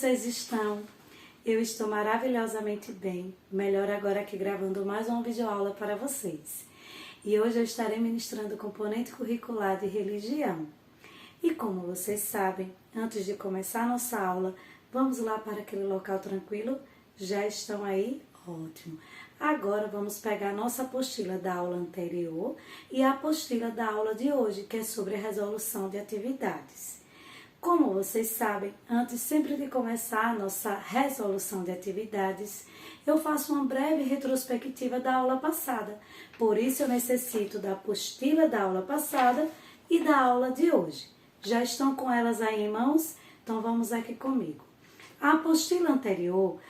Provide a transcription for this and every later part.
vocês estão? Eu estou maravilhosamente bem, melhor agora aqui gravando mais uma videoaula para vocês. E hoje eu estarei ministrando o componente curricular de religião. E como vocês sabem, antes de começar a nossa aula, vamos lá para aquele local tranquilo? Já estão aí? Ótimo! Agora vamos pegar a nossa apostila da aula anterior e a apostila da aula de hoje, que é sobre a resolução de atividades. Como vocês sabem, antes sempre de começar a nossa resolução de atividades, eu faço uma breve retrospectiva da aula passada. Por isso eu necessito da apostila da aula passada e da aula de hoje. Já estão com elas aí em mãos? Então vamos aqui comigo. A apostila anterior,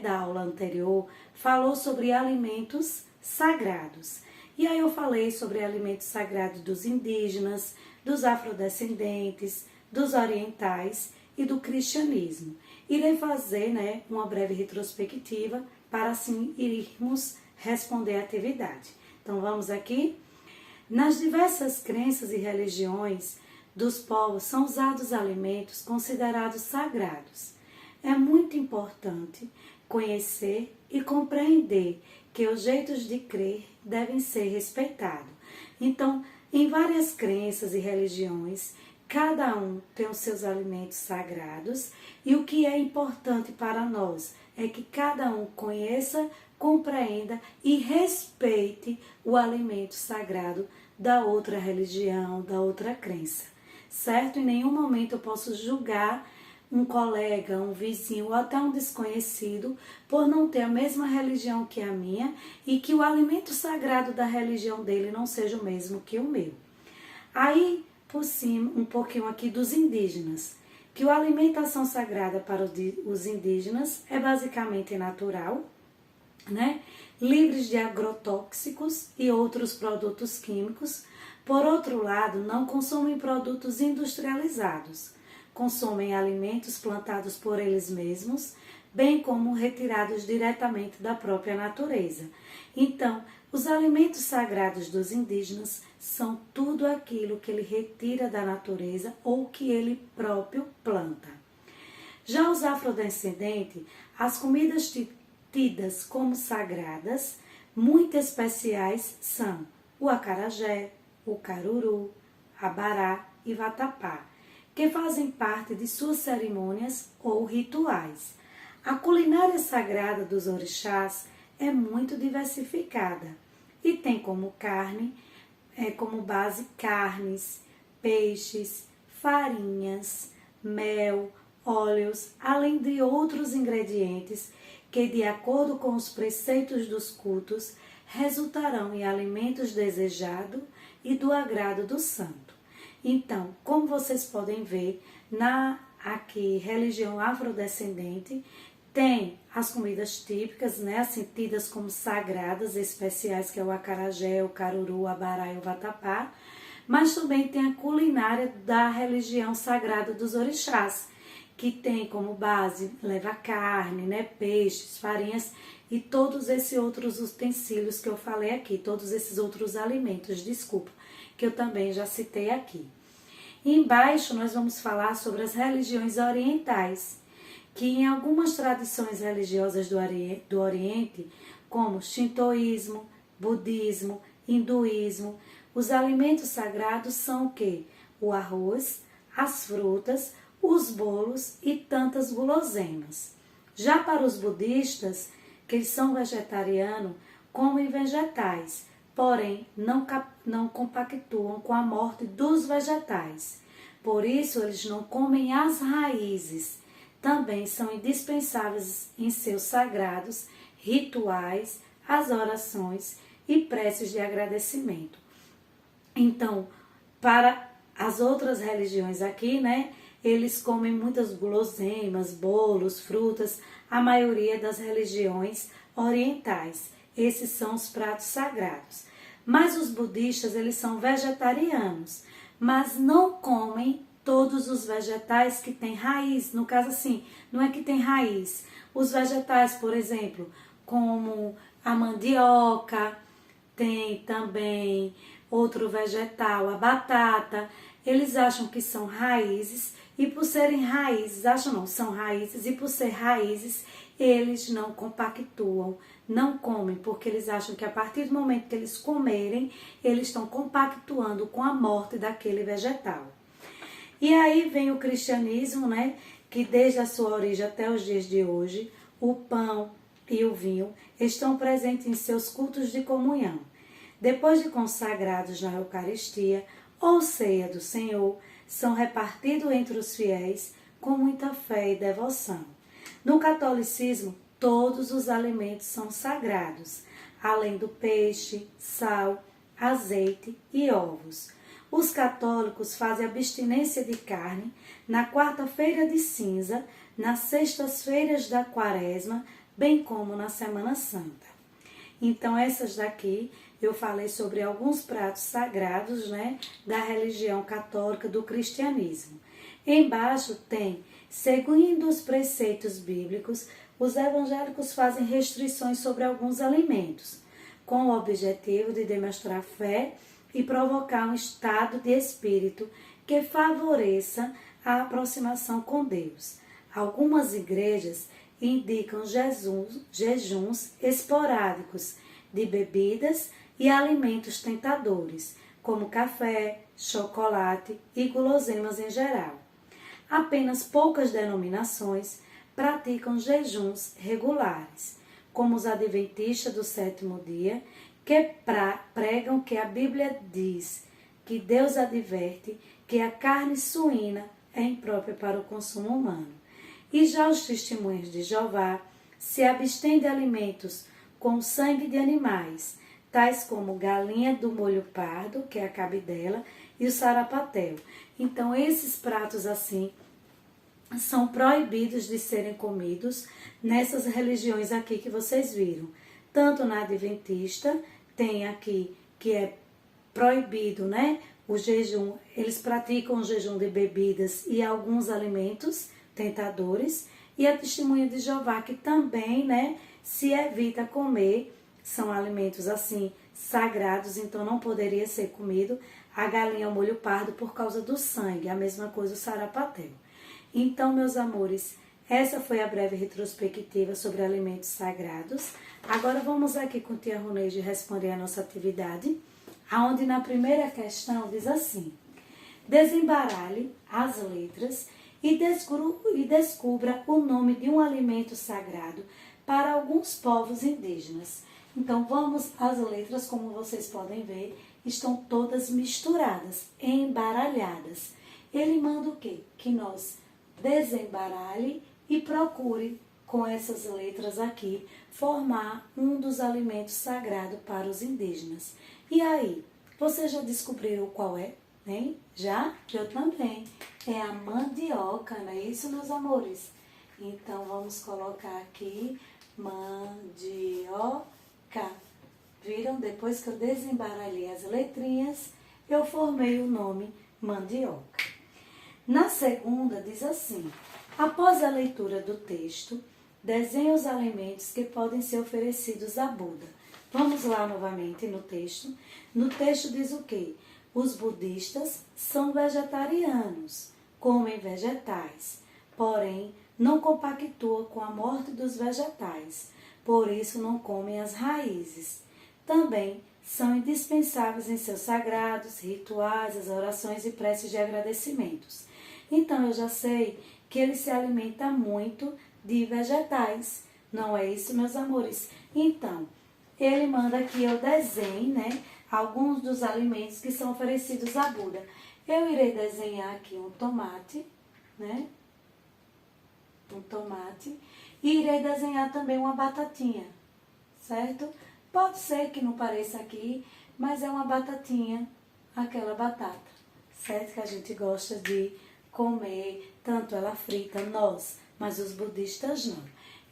da aula anterior, falou sobre alimentos sagrados. E aí eu falei sobre alimentos sagrados dos indígenas, dos afrodescendentes, dos orientais e do cristianismo. Irei fazer uma breve retrospectiva para assim irmos responder a atividade. Então vamos aqui. Nas diversas crenças e religiões dos povos são usados alimentos considerados sagrados. É muito importante conhecer e compreender que os jeitos de crer devem ser respeitados. Então, em várias crenças e religiões, cada um tem os seus alimentos sagrados e o que é importante para nós é que cada um conheça, compreenda e respeite o alimento sagrado da outra religião, da outra crença, certo? Em nenhum momento eu posso julgar um colega, um vizinho ou até um desconhecido por não ter a mesma religião que a minha e que o alimento sagrado da religião dele não seja o mesmo que o meu. Aí, por cima, um pouquinho aqui dos indígenas, que a alimentação sagrada para os indígenas é basicamente natural, livres de agrotóxicos e outros produtos químicos. Por outro lado, não consomem produtos industrializados, consomem alimentos plantados por eles mesmos, bem como retirados diretamente da própria natureza. Então, os alimentos sagrados dos indígenas são tudo aquilo que ele retira da natureza ou que ele próprio planta. Já os afrodescendentes, as comidas tidas como sagradas, muito especiais, são o acarajé, o caruru, abará e vatapá, que fazem parte de suas cerimônias ou rituais. A culinária sagrada dos orixás é muito diversificada e tem como base carnes, peixes, farinhas, mel, óleos, além de outros ingredientes que, de acordo com os preceitos dos cultos, resultarão em alimentos desejados e do agrado do santo. Então, como vocês podem ver, na religião afrodescendente, tem as comidas típicas, assim, tidas como sagradas, especiais, que é o acarajé, o caruru, o abará e o vatapá, mas também tem a culinária da religião sagrada dos orixás, que tem como base, leva carne, peixes, farinhas e todos esses outros utensílios que eu falei aqui, todos esses outros alimentos, que eu também já citei aqui. E embaixo nós vamos falar sobre as religiões orientais, que em algumas tradições religiosas do Oriente, como shintoísmo, budismo, hinduísmo, os alimentos sagrados são o quê? O arroz, as frutas, os bolos e tantas guloseimas. Já para os budistas, que eles são vegetarianos, comem vegetais, porém não compactuam com a morte dos vegetais. Por isso, eles não comem as raízes. Também são indispensáveis em seus sagrados rituais, as orações e preces de agradecimento. Então, para as outras religiões aqui, eles comem muitas guloseimas, bolos, frutas, a maioria das religiões orientais. Esses são os pratos sagrados. Mas os budistas, eles são vegetarianos, mas não comem todos os vegetais que têm raiz. No caso assim, não é que tem raiz. Os vegetais, por exemplo, como a mandioca, tem também outro vegetal, a batata, eles acham que são raízes E por serem raízes, acham não, são raízes, e por ser raízes, eles não compactuam, não comem, porque eles acham que a partir do momento que eles comerem, eles estão compactuando com a morte daquele vegetal. E aí vem o cristianismo, né, que desde a sua origem até os dias de hoje, o pão e o vinho estão presentes em seus cultos de comunhão. Depois de consagrados na Eucaristia ou ceia do Senhor, são repartidos entre os fiéis com muita fé e devoção. No catolicismo, todos os alimentos são sagrados, além do peixe, sal, azeite e ovos. Os católicos fazem abstinência de carne na quarta-feira de cinza, nas sextas-feiras da quaresma, bem como na Semana Santa. Então, essas daqui eu falei sobre alguns pratos sagrados, né, da religião católica, do cristianismo. Embaixo tem, seguindo os preceitos bíblicos, os evangélicos fazem restrições sobre alguns alimentos, com o objetivo de demonstrar fé e provocar um estado de espírito que favoreça a aproximação com Deus. Algumas igrejas indicam jejuns esporádicos de bebidas e alimentos tentadores, como café, chocolate e guloseimas em geral. Apenas poucas denominações praticam jejuns regulares, como os adventistas do sétimo dia, que pregam que a Bíblia diz que Deus adverte que a carne suína é imprópria para o consumo humano. E já os testemunhas de Jeová se abstêm de alimentos com sangue de animais, tais como galinha do molho pardo, que é a cabidela, e o sarapatel. Então, esses pratos assim são proibidos de serem comidos nessas religiões aqui que vocês viram. Tanto na adventista, tem aqui que é proibido, né? O jejum, eles praticam o jejum de bebidas e alguns alimentos tentadores, e a testemunha de Jeová, que também, né, se evita comer, são alimentos assim sagrados, então não poderia ser comido a galinha ao molho pardo por causa do sangue, a mesma coisa o sarapatel. Então, meus amores, essa foi a breve retrospectiva sobre alimentos sagrados. Agora vamos aqui com tia Runeide responder a nossa atividade, aonde na primeira questão diz assim: desembaralhe as letras e descubra o nome de um alimento sagrado para alguns povos indígenas. Então, vamos, as letras, como vocês podem ver, estão todas misturadas, embaralhadas. Ele manda o quê? Que nós desembaralhe e procure, com essas letras aqui, formar um dos alimentos sagrados para os indígenas. E aí, vocês já descobriram qual é? Hein? Já? Eu também. É a mandioca, não é isso, meus amores? Então, vamos colocar aqui mandioca. Viram? Depois que eu desembaralhei as letrinhas, eu formei o nome mandioca. Na segunda, diz assim: após a leitura do texto, desenhe os alimentos que podem ser oferecidos a Buda. Vamos lá novamente no texto. No texto diz o quê? Os budistas são vegetarianos, comem vegetais, porém não compactuam com a morte dos vegetais, por isso não comem as raízes. Também são indispensáveis em seus sagrados, rituais, as orações e preces de agradecimentos. Então eu já sei que ele se alimenta muito de vegetais, não é isso, meus amores? Então, ele manda que eu desenhe, né, alguns dos alimentos que são oferecidos a Buda. Eu irei desenhar aqui um tomate, né? Um tomate. E irei desenhar também uma batatinha, certo? Pode ser que não pareça aqui, mas é uma batatinha, aquela batata, certo? Que a gente gosta de comer, tanto ela frita, nós, mas os budistas não.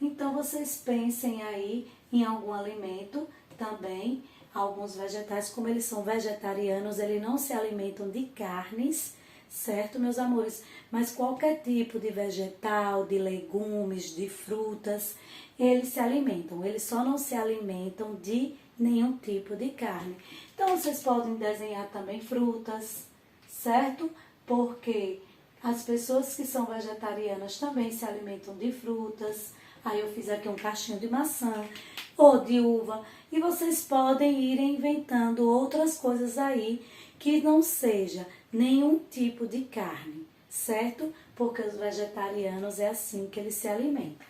Então, vocês pensem aí em algum alimento também. Alguns vegetais, como eles são vegetarianos, eles não se alimentam de carnes, certo, meus amores? Mas qualquer tipo de vegetal, de legumes, de frutas, eles se alimentam. Eles só não se alimentam de nenhum tipo de carne. Então, vocês podem desenhar também frutas, certo? Porque As pessoas que são vegetarianas também se alimentam de frutas. Aí eu fiz aqui um cachinho de maçã ou de uva. E vocês podem ir inventando outras coisas aí que não seja nenhum tipo de carne, certo? Porque os vegetarianos é assim que eles se alimentam.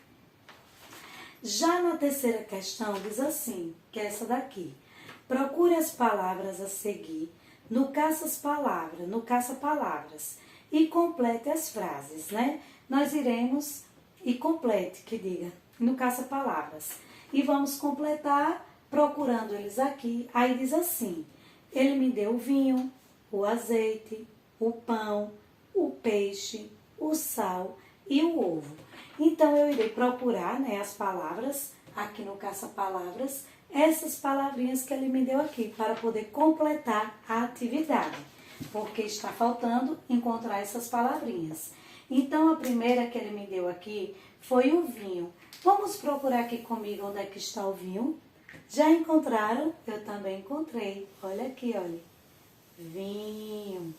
Já na terceira questão diz assim, que é essa daqui. Procure as palavras a seguir no caça-palavras e complete as frases, né? Nós iremos e complete, que diga, no caça-palavras. E vamos completar procurando eles aqui. Aí diz assim, ele me deu o vinho, o azeite, o pão, o peixe, o sal e o ovo. Então, eu irei procurar, né, as palavras aqui no caça-palavras, essas palavrinhas que ele me deu aqui, para poder completar a atividade, porque está faltando encontrar essas palavrinhas. Então, a primeira que ele me deu aqui foi o vinho. Vamos procurar aqui comigo onde é que está o vinho. Já encontraram? Eu também encontrei. Olha aqui, olha. Vinho.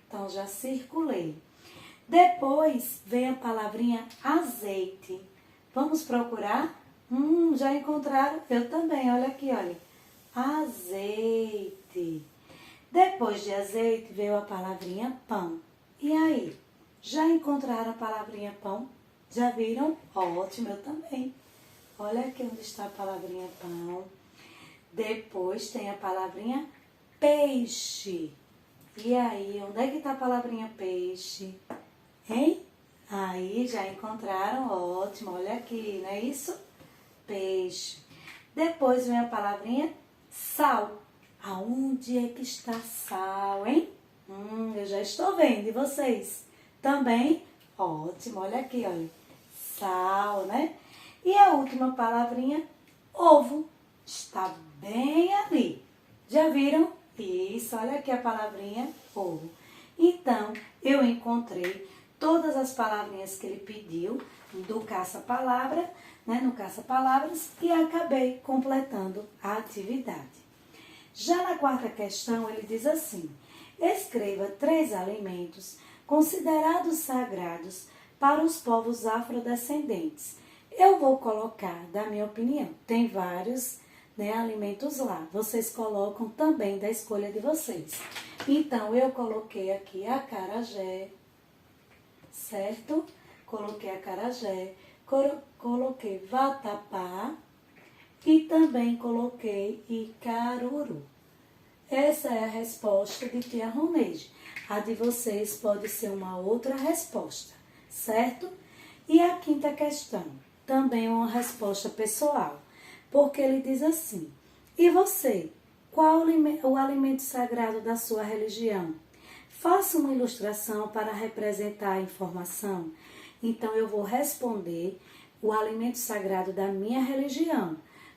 Então, já circulei. Depois vem a palavrinha azeite. Vamos procurar? Já encontraram? Eu também, olha aqui, olha. Azeite. Depois de azeite veio a palavrinha pão. E aí? Já encontraram a palavrinha pão? Já viram? Ótimo, eu também. Olha aqui onde está a palavrinha pão. Depois tem a palavrinha peixe. E aí, onde é que está a palavrinha peixe? Hein? Aí, já encontraram? Ótimo, olha aqui, não é isso? Peixe. Depois vem a palavrinha sal. Aonde é que está sal, hein? Eu já estou vendo. E vocês? Também? Ótimo, olha aqui, olha. Sal, né? E a última palavrinha, ovo. Está bem ali. Já viram? Isso, olha aqui a palavrinha ovo. Então, eu encontrei todas as palavrinhas que ele pediu do caça-palavra, né, no caça-palavras, e acabei completando a atividade. Já na quarta questão, ele diz assim, escreva 3 alimentos considerados sagrados para os povos afrodescendentes. Eu vou colocar, da minha opinião, tem vários, né, alimentos lá. Vocês colocam também da escolha de vocês. Então, eu coloquei aqui acarajé, certo? Coloquei acarajé, coloquei vatapá e também coloquei icaruru. Essa é a resposta de tia Roneide. A de vocês pode ser uma outra resposta, certo? E a quinta questão, também uma resposta pessoal, porque ele diz assim, e você, qual o alimento sagrado da sua religião? Faça uma ilustração para representar a informação. Então, eu vou responder o alimento sagrado da minha religião.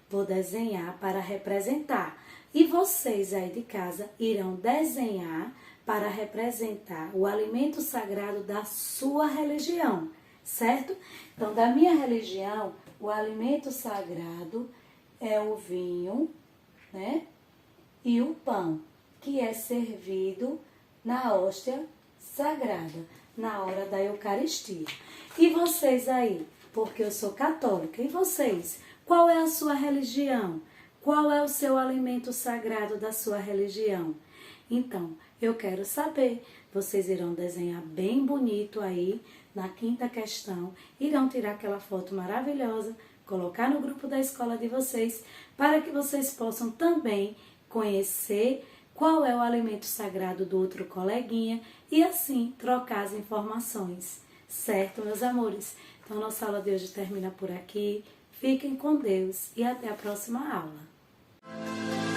Vou desenhar para representar. E vocês aí de casa irão desenhar para representar o alimento sagrado da sua religião, certo? Então, da minha religião, o alimento sagrado é o vinho, né? E o pão, que é servido na hóstia sagrada, na hora da Eucaristia. E vocês aí? Porque eu sou católica. E vocês? Qual é a sua religião? Qual é o seu alimento sagrado da sua religião? Então, eu quero saber. Vocês irão desenhar bem bonito aí na quinta questão. Irão tirar aquela foto maravilhosa, colocar no grupo da escola de vocês, para que vocês possam também conhecer qual é o alimento sagrado do outro coleguinha e assim trocar as informações. Certo, meus amores? Então, nossa aula de hoje termina por aqui. Fiquem com Deus e até a próxima aula.